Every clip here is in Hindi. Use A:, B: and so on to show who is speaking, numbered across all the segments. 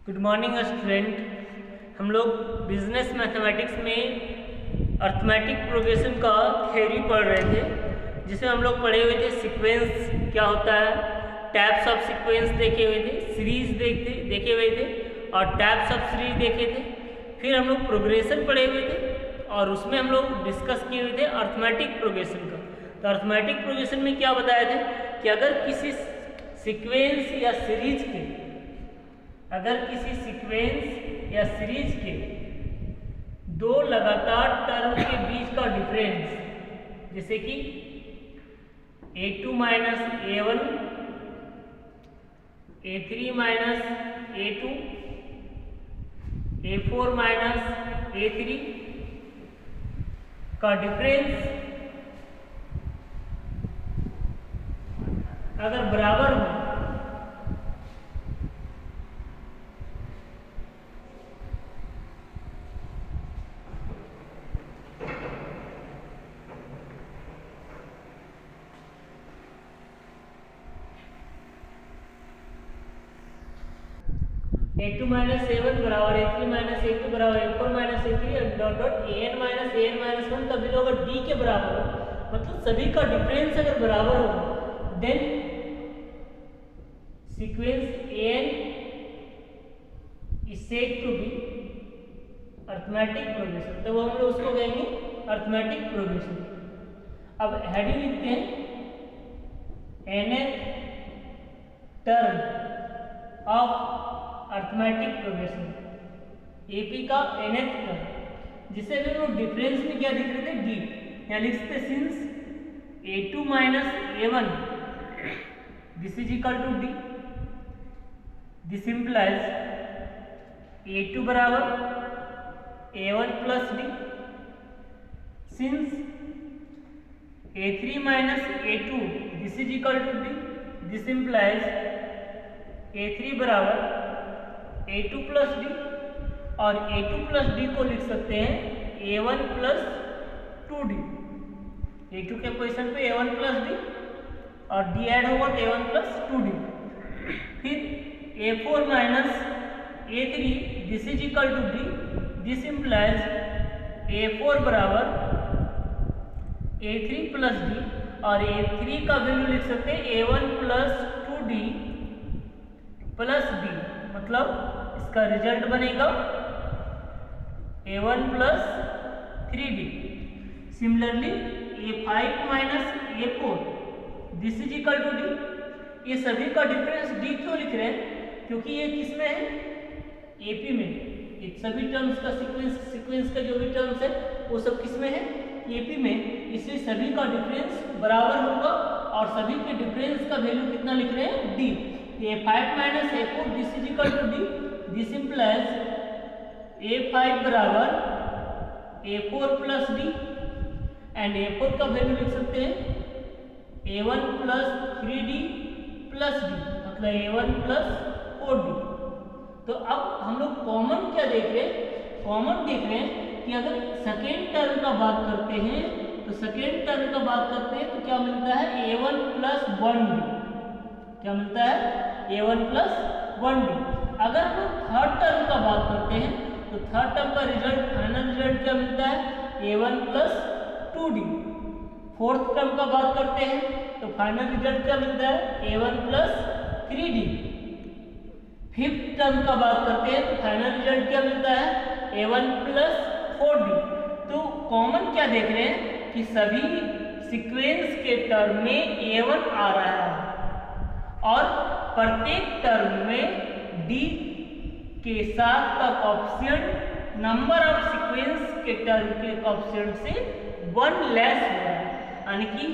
A: Good morning student. हम लोग बिजनेस मैथमेटिक्स में अर्थमेटिक प्रोग्रेशन का थ्योरी पढ़ रहे थे, जिसमें हम लोग पढ़े हुए थे सीक्वेंस क्या होता है, टाइप्स ऑफ सीक्वेंस देखे हुए थे, सीरीज देखे हुए थे और टाइप्स ऑफ सीरीज देखे थे। फिर हम लोग प्रोग्रेशन पढ़े हुए थे और उसमें हम लोग डिस्कस किए हुए थे अर्थमेटिक प्रोग्रेशन का। तो अर्थमेटिक प्रोग्रेशन में क्या बताया था कि अगर किसी सीक्वेंस या सीरीज या सीरीज के दो लगातार टर्म के बीच का डिफरेंस, जैसे कि a2 minus a1, a3 minus a2, a4 minus a3 का डिफरेंस अगर बराबर हो a2 माइनस a1 बराबर a3 माइनस a2 बराबर a4 minus a3 dot dot an minus 1 सभी लोग अगर d के बराबर हो, मतलब सभी का डिफरेंस अगर बराबर हो, then sequence an is said to be arithmetic progression. तो हम लोग उसको कहेंगे अर्थमेटिक प्रोग्रेशन। अब हेडिंग लिखते हैं nth term of arithmetic progression, AP का nth टर्म, जिसे भी लोग डिफरेंस में क्या लिख रहे थे, डी। यहाँ लिख सकते since a2 minus a1 this is equal to d, this implies a2 बराबर a1 plus d, since a3 minus a2 this is equal to d, this implies a3 बराबर a2 प्लस डी, और a2 प्लस डी को लिख सकते हैं a1 प्लस 2d। a2 के पोजीशन पे a1 प्लस डी और d ऐड होगा तो a1 प्लस 2d। फिर a4 minus a3 this is equal to d, this implies a4 बराबर a3 प्लस डी, और a3 का वैल्यू लिख सकते हैं a1 plus 2d plus D, मतलब इसका रिजल्ट बनेगा a1 plus 3d। Similarly a5 minus a4 this is equal to d. ये सभी का डिफरेंस d क्यों लिख रहे हैं, क्योंकि ये किस में है, AP में। ये सभी टर्म्स का सीक्वेंस का जो भी टर्म्स है वो सब किस में है, AP में, इसलिए सभी का डिफरेंस बराबर होगा और सभी के डिफरेंस का वैल्यू कितना लिख रहे हैं, d। a5 minus a4 this is equal to d, this implies a5 बराबर a4 plus D, and a4 का वैल्यू लिख सकते हैं a1 plus 3d plus D, मतलब a1 प्लस 4d। तो अब हम लोग कॉमन क्या देख रहे हैं, कॉमन देख रहे हैं कि अगर सेकेंड टर्म का बात करते हैं तो सेकेंड टर्म का बात करते हैं तो क्या मिलता है, a1 प्लस 1d। क्या मिलता है, a1 प्लस 1d। अगर हम लोग थर्ड टर्म का बात करते हैं तो थर्ड टर्म का रिजल्ट, फाइनल रिजल्ट क्या मिलता है, a1 plus 2d। Fourth term का बात करते हैं तो फाइनल रिजल्ट क्या मिलता है, a1 plus 3d। Fifth term का बात करते हैं तो फाइनल रिजल्ट क्या मिलता है, a1 प्लस 4d। तो कॉमन क्या देख रहे हैं कि सभी सीक्वेंस के टर्म में a1 आ रहा है और प्रत्येक टर्म में d के साथ का कोएफिशिएंट नंबर ऑफ सीक्वेंस के टर्म के कोएफिशिएंट से 1 लेस हो रहा है। यानी कि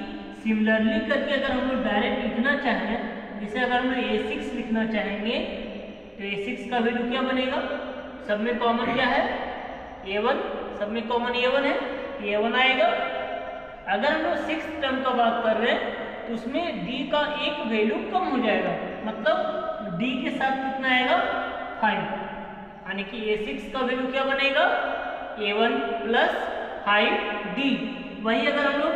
A: सिमिलरली करके अगर हम लोग डायरेक्ट लिखना चाहें, जैसे अगर हम लोग a6 लिखना चाहेंगे तो a6 का वैल्यू क्या बनेगा, सब में कॉमन क्या है, a1, सब में कॉमन a1 है, a1 आएगा। अगर हम लोग 6th टर्म का बात कर रहे हैं तो उसमें d का एक वैल्यू कम हो जाएगा, मतलब d के साथ कितना आएगा, 5, यानी कि a6 का वैल्यू क्या बनेगा, a1 प्लस 5d। वही अगर हम लोग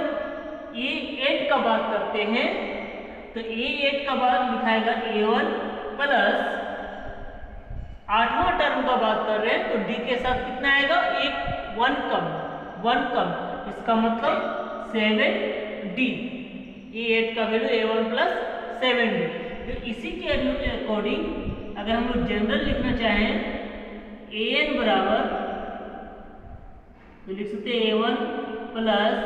A: a8 का बात करते हैं तो a8 का बाद लिखाएगा a1 प्लस 8वां टर्म का बात कर रहे हैं तो डी के साथ कितना आएगा, एक 1 कम, इसका मतलब 7d, A8 का वैल्यू A1 प्लस 7d। तो इसी के अकॉर्डिंग अगर हम लोग जनरल लिखना चाहें an बराबर, तो लिख सकते हैं A1 plus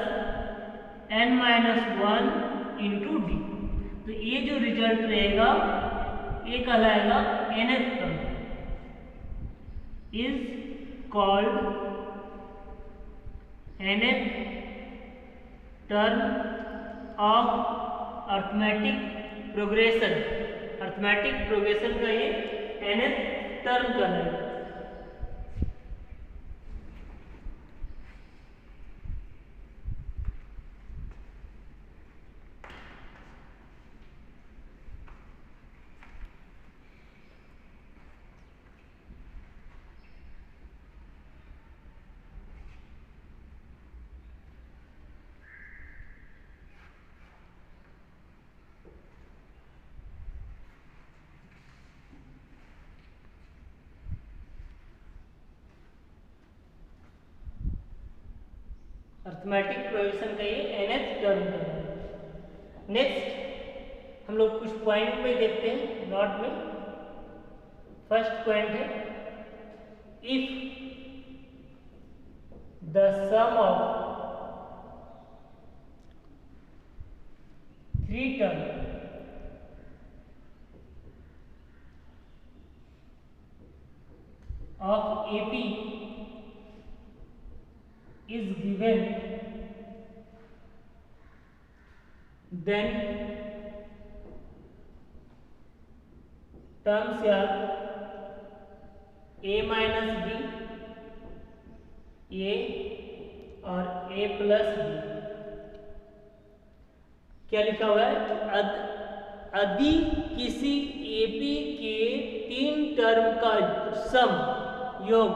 A: n-1 into D. तो ये जो रिजल्ट रहेगा ये कहलाएगा nth term, is called nth term of arithmetic progression. Arithmetic progression का ये nth टर्म कहलाएगा। अर्थमेटिक प्रोग्रेशन का ये nth टर्म का। नेक्स्ट हम लोग कुछ पॉइंट में देखते हैं नोट में। फर्स्ट पॉइंट है, if the sum of 3 term of AP is given, then terms are A minus B, A और A plus B। क्या लिखा हुआ है, यदि किसी AP के 3 टर्म का सम योग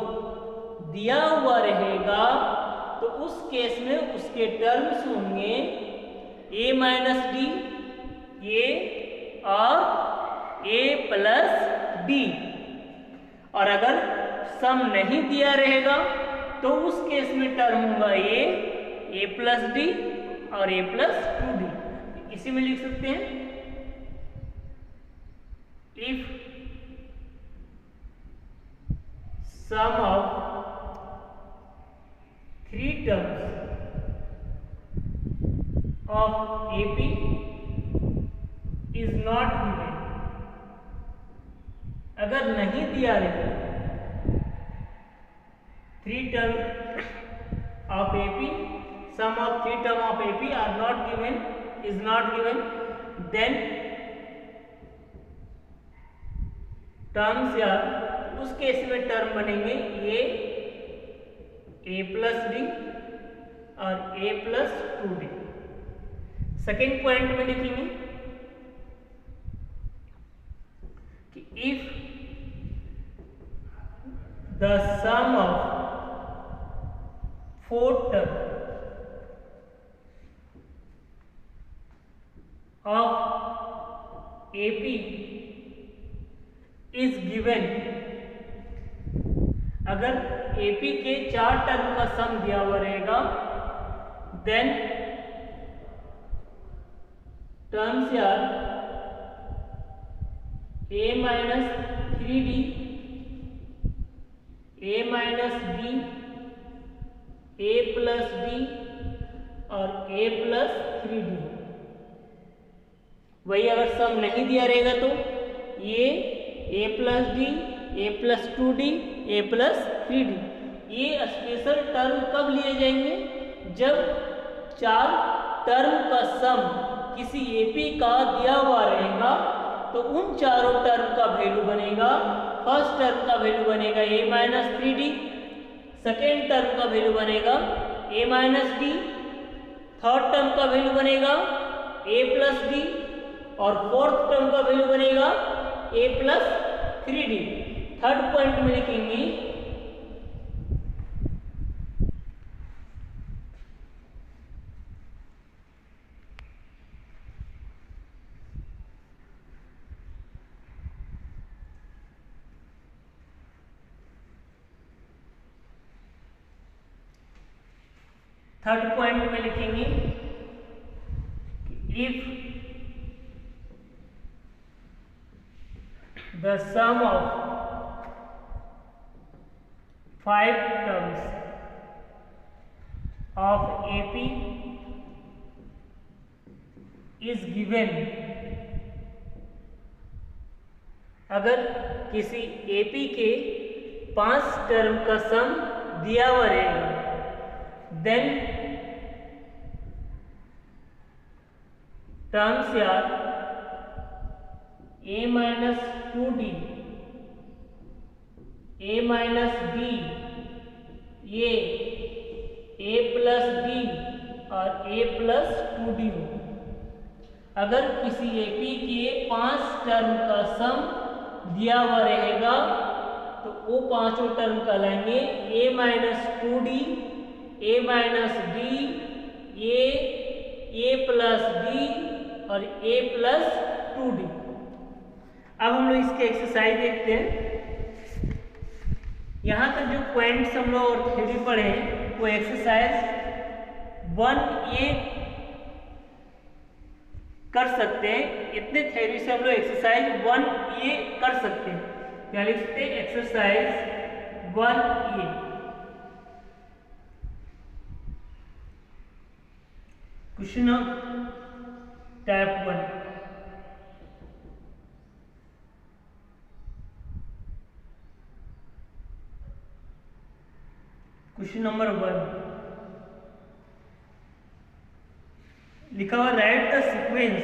A: दिया हुआ रहेगा तो उस केस में उसके टर्म्स होंगे a माइनस डी, a और a प्लस डी। और अगर सम नहीं दिया रहेगा तो उस केस में टर्म होगा a प्लस डी और a प्लस 2d। इसी में लिख सकते हैं, if sum of 3 terms of AP is not given, अगर नहीं दिया रहेगा 3 term of AP, sum of 3 term of AP are not given, is not given, then terms या उस केस में टर्म बनेंगे a प्लस डी और a plus 2d। Second point में लिखेंगे कि if the sum of 4 term of AP is given, अगर AP के 4 टर्म का सम दिया हुआ रहेगा, देन टर्म्स यार a minus 3d, a minus b, a plus d और a प्लस 3d। वही अगर सम नहीं दिया रहेगा तो ये a plus D, a plus 2d, a plus 3d। ये स्पेशल टर्म कब लिए जाएंगे, जब 4 टर्म का सम किसी AP का दिया हुआ रहेगा तो उन चारों टर्म का वैल्यू बनेगा, फर्स्ट टर्म का वैल्यू बनेगा a minus 3d, second term का वैल्यू बनेगा a minus d, third term का वैल्यू बनेगा a प्लस डी और फोर्थ टर्म का वैल्यू बनेगा a plus 3d। Third point में लिखेंगे थर्ड पॉइंट में लिखेंगे if the sum of 5 terms of AP is given, अगर किसी AP के 5 टर्म का सम दिया हुआ रहेगा, देन टर्म्स यार a minus 2d, a minus d, a plus d और a plus 2d हो। अगर किसी AP के 5 टर्म का सम दिया हुआ रहेगा तो वो पांचों टर्म कहलाएंगे a minus 2d, a minus d, a plus d और a plus 2d। अब हम लोग इसके एक्सरसाइज देखते हैं। यहाँ तक जो पॉइंट्स हम लोग और थ्योरी पढ़े हैं वो एक्सरसाइज 1A कर सकते हैं। इतने थ्योरी से हम लोग एक्सरसाइज 1A कर सकते हैं। क्या लिख सकते हैं? Exercise 1A। Question type 1। Question number 1 लिखा हुआ right the sequence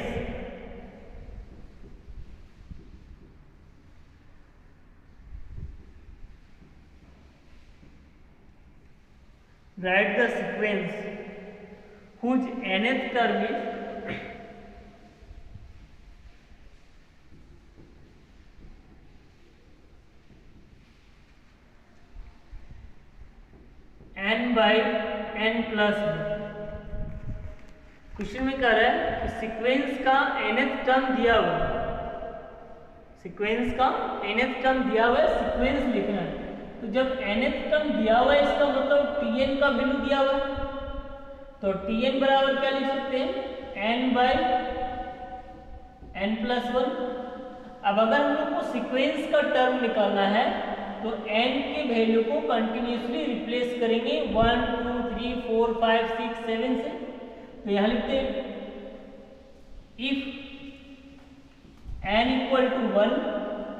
A: whose nth term is n by n plus 1। Question में कह रहा है कि सीक्वेंस का nth टर्म दिया हुआ है, सीक्वेंस का nth टर्म दिया हुआ है, सीक्वेंस लिखना है। तो जब nth टर्म दिया हुआ है इसका मतलब tn का वैल्यू दिया हुआ है, तो tn बराबर क्या लिख सकते हैं? n by n plus 1। अब अगर हम लोग को सीक्वेंस का टर्म निकालना है तो n के वैल्यू को कंटिन्यूसली रिप्लेस करेंगे 1 2 3 4 5 6 7 से। तो यहाँ लिखते हैं इफ n इक्वल टू 1,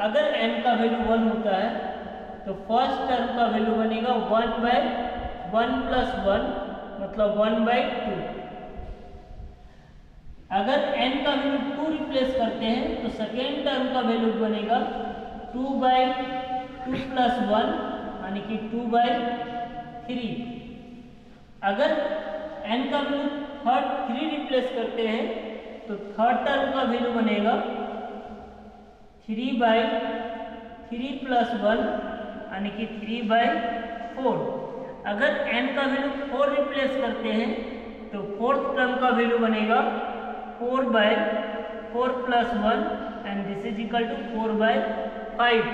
A: अगर n का वैल्यू 1 होता है तो फर्स्ट टर्म का वैल्यू बनेगा 1 by 1 plus 1 मतलब 1 by 2। अगर n का वैल्यू 2 रिप्लेस करते हैं तो सेकेंड टर्म का वैल्यू बनेगा 2 by 2 plus 1 यानी कि 2 by 3। अगर n का वैल्यू थर्ड 3 रिप्लेस करते हैं तो थर्ड टर्म का वैल्यू बनेगा 3 by 3 plus 1 यानी कि 3 by 4। अगर n का वैल्यू 4 रिप्लेस करते हैं तो फोर्थ टर्म का वैल्यू बनेगा 4 by 4 plus 1 and this is equal to 4 by 5।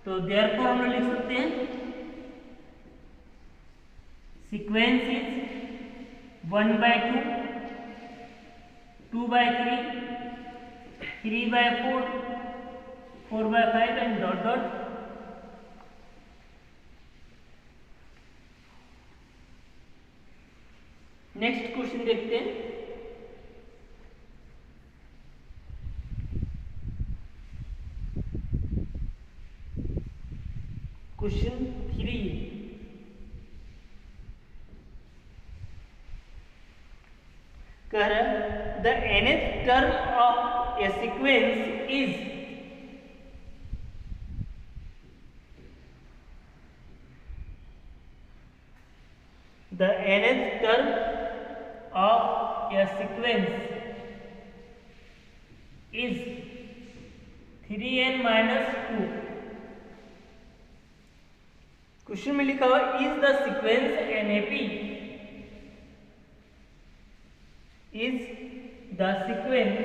A: तो देयरफॉर हम लोग लिख सकते हैं sequence is 1 by 2, 2 by 3, 3 by 4, 4 by 5 and dot dot. Next question देखते हैं। क्वेश्चन 3 कह रहा है the nth term of A sequence is the nth term of A sequence is 3n minus 2। Question में लिखा हुआ is the sequence NAP, is the sequence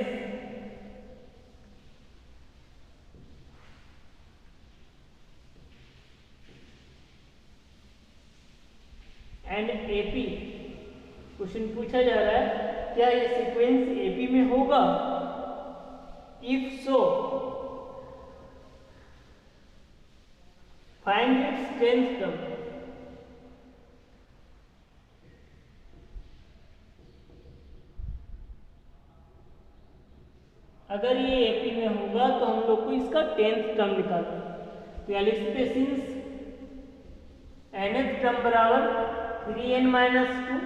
A: and AP. Question पूछा जा रहा है क्या ये सीक्वेंस एपी में होगा? If so find its 10th term. अगर ये एपी में होगा तो हम लोग को इसका 10th टर्म निकालना है। तो यहाँ लिख सकते हैं सिंस nth टर्म बराबर 3n माइनस 2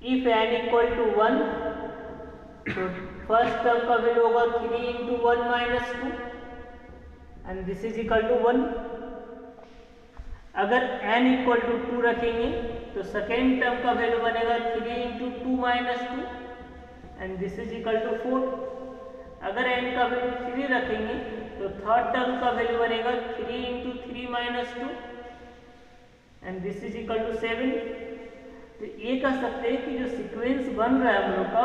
A: इफ n इक्वल टू 1 तो फर्स्ट टर्म का वैल्यू होगा 3 into 1 minus 2 and this is equal to 1। अगर n इक्वल टू 2 रखेंगे तो सेकेंड टर्म का वैल्यू बनेगा 3 into 2 minus 2 and this is equal to 4। अगर n का वैल्यू 3 रखेंगे तो थर्ड टर्म का वैल्यू बनेगा 3 into 3 minus 2 and this is equal to 7। तो ये कह सकते हैं कि जो सीक्वेंस बन रहा है हम लोग का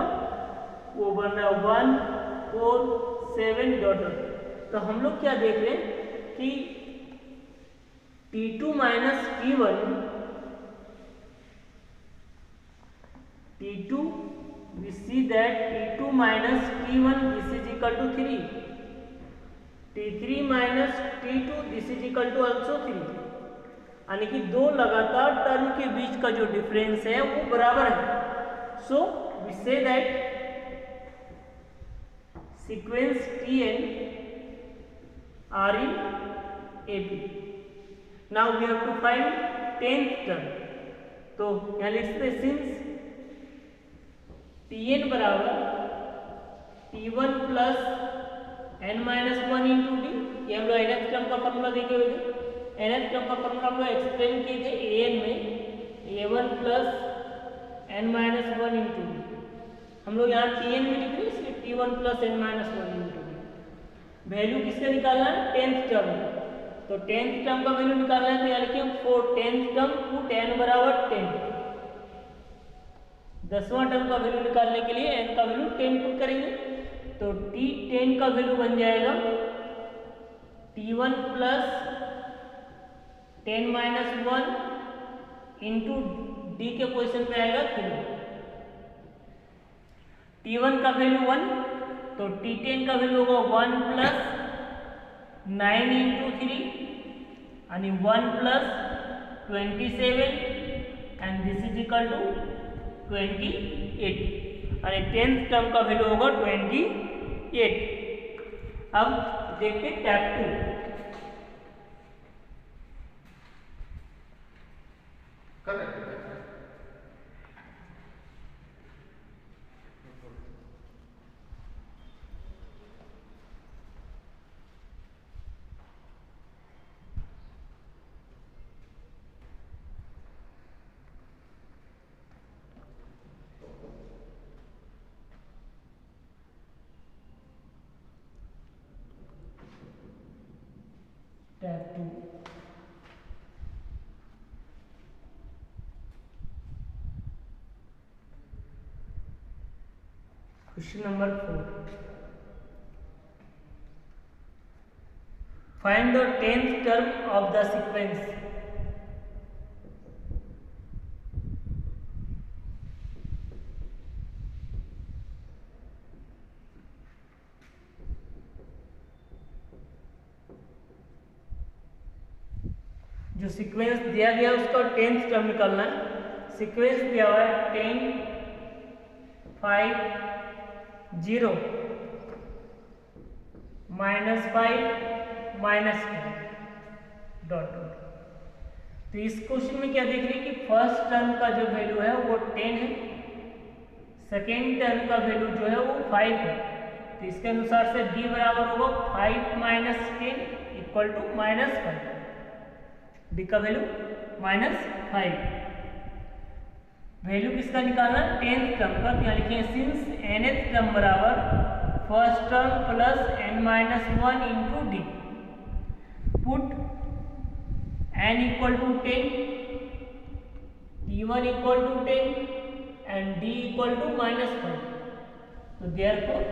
A: वो बन रहा है 1 4 7 डॉट। तो हम लोग क्या देख रहे हैं कि T2 minus T1 T2 we see that T2 minus T1 this is equal to 3, T3 minus T2 this is equal to also 3। यानी कि दो लगातार टर्म के बीच का जो डिफरेंस है वो बराबर है। So we say that sequence Tn are in AP। Now we have to find 10th term. तो यहाँ लिख सकते हैं सिंस Tn बराबर T1 plus n minus 1 into d. ये हम लोग nth टर्म का फॉर्मूला देखे हुए थे। nth टर्म का फॉर्मूला हम लोग एक्सप्लेन किए थे an में a1 plus n minus 1 into D. हम लोग यहाँ Tn में लिख रहे हैं इसलिए T1 plus n minus 1 into D. Value किसका निकालना है? 10th term. तो 10th टर्म का वैल्यू निकालना है तो यहाँ लिखिए for 10th term put n बराबर 10। 10वां टर्म का वैल्यू निकालने के लिए n का वैल्यू 10 पुट करेंगे तो T10 का वैल्यू बन जाएगा T1 plus 10 minus 1 into D के पोजिशन पे आएगा 3। T1 का वैल्यू 1 तो T10 का वैल्यू होगा 1 प्लस 9 इंटू 3 यानी 1 plus 27 and this is equal to 28 यानी 10th टर्म का वैल्यू होगा 28। अब देखते हैं tap 2। Tap 2 question number 4 find the 10th term of the sequence. जो सीक्वेंस दिया गया उसका 10th टर्म निकालना है। सीक्वेंस दिया हुआ है 10 5 0 माइनस 5 माइनस 2 डॉट। तो इस क्वेश्चन में क्या देख रहे हैं कि फर्स्ट टर्म का जो वैल्यू है वो 10 है, सेकेंड टर्म का वैल्यू जो है वो 5 है। तो इसके अनुसार से डी बराबर होगा 5 minus 10 equal to minus 5। D का वैल्यू माइनस 5। वैल्यू किसका निकालना? 10th टर्म का। तो यहाँ लिखें सिंस nth टर्म बराबर first term plus n minus 1 into d put n equal to 10 T1 equal to 10 and d equal to minus 5। तो देयरफॉर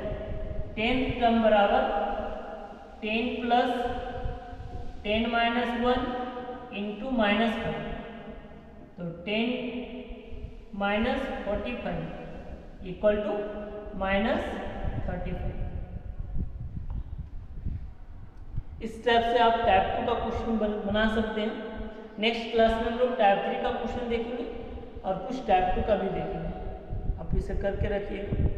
A: 10th टर्म बराबर 10 प्लस 10 माइनस 1 इंटू -5, तो 10 माइनस 45 इक्वल टू -35। इस टाइप से आप टाइप 2 का क्वेश्चन बना सकते हैं। नेक्स्ट क्लास में हम लोग टाइप 3 का क्वेश्चन देखेंगे और कुछ टाइप 2 का भी देखेंगे। आप इसे करके रखिएगा।